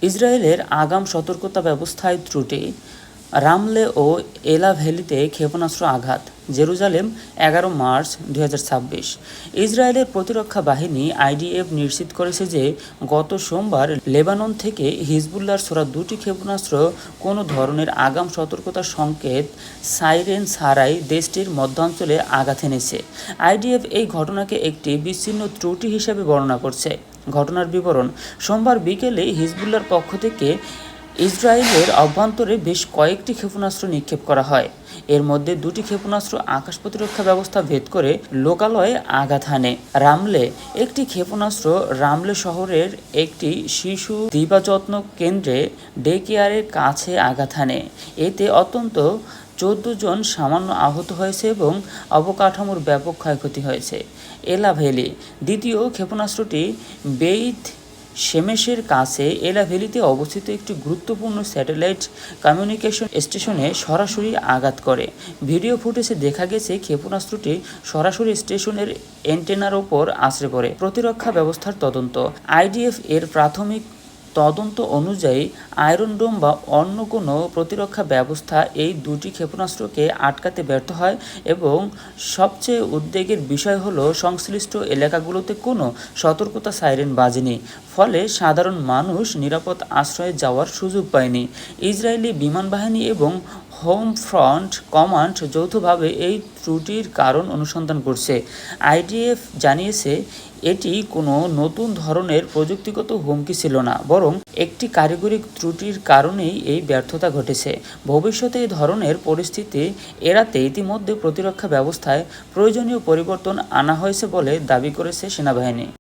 ইসরায়েলের আগাম সতর্কতা ব্যবস্থায় ত্রুটি, রামলে ও এলা ভ্যালিতে ক্ষেপণাস্ত্র আঘাত, জেরুজালেম 11 মার্চ 2026। ইসরায়েলের প্রতিরক্ষা বাহিনী আইডিএফ নিশ্চিত করেছে যে গত সোমবার লেবানন থেকে হিজবুল্লাহর ছোড়া দুটি ক্ষেপণাস্ত্র কোনো ধরনের আগাম সতর্কতার সংকেত সাইরেন ছাড়াই দেশটির মধ্যাঞ্চলে আঘাত এনেছে। আইডিএফ এই ঘটনাকে একটি বিচ্ছিন্ন ত্রুটি হিসেবে বর্ণনা করছে। ঘটনার বিবরণ: সোমবার বিকেলে হিজবুল্লাহর পক্ষ থেকে ইসরায়েলের অভ্যন্তরে বেশ কয়েকটি ক্ষেপণাস্ত্র নিক্ষেপ করা হয়। এর মধ্যে দুটি ক্ষেপণাস্ত্র আকাশ প্রতিরক্ষা ব্যবস্থা ভেদ করে লোকালয়ে আঘাত হানে। রামলে একটি ক্ষেপণাস্ত্র রামলে শহরের একটি শিশু দিবাযত্ন কেন্দ্রে ডে কেয়ারের কাছে আঘাত হানে। এতে অন্তত 14 জন সামান্য আহত হয়েছে এবং অবকাঠামোর ব্যাপক ক্ষয়ক্ষতি হয়েছে। এলা ভ্যালি দ্বিতীয় ক্ষেপণাস্ত্রটি বেইত শেমেশের কাছে এলা ভ্যালিতে অবস্থিত একটি গুরুত্বপূর্ণ স্যাটেলাইট কমিউনিকেশন স্টেশনে সরাসরি আঘাত করে। ভিডিও ফুটেজে দেখা গেছে ক্ষেপণাস্ত্রটি সরাসরি স্টেশনের অ্যান্টেনার ওপর আছড়ে পড়ে। প্রতিরক্ষা ব্যবস্থার তদন্ত: আইডিএফ এর প্রাথমিক তদন্ত অনুযায়ী আয়রন ডোম বা অন্য কোনো প্রতিরক্ষা ব্যবস্থা এই দুটি ক্ষেপণাস্ত্রকে আটকাতে ব্যর্থ হয় এবং সবচেয়ে উদ্বেগের বিষয় হলো সংশ্লিষ্ট এলাকাগুলোতে কোনো সতর্কতা সাইরেন বাজেনি, ফলে সাধারণ মানুষ নিরাপদ আশ্রয়ে যাওয়ার সুযোগ পায়নি। ইসরায়েলি বিমান বাহিনী এবং হোম ফ্রন্ট কমান্ড যৌথভাবে এই ত্রুটির কারণ অনুসন্ধান করছে। আইডিএফ জানিয়েছে এটি কোনো নতুন ধরনের প্রযুক্তিগত হুমকি ছিল না, বরং একটি কারিগরি ত্রুটির কারণেই এই ব্যর্থতা ঘটেছে। ভবিষ্যতে এই ধরনের পরিস্থিতি এড়াতে ইতিমধ্যে প্রতিরক্ষা ব্যবস্থায় প্রয়োজনীয় পরিবর্তন আনা হয়েছে বলে দাবি করেছে সেনাবাহিনী।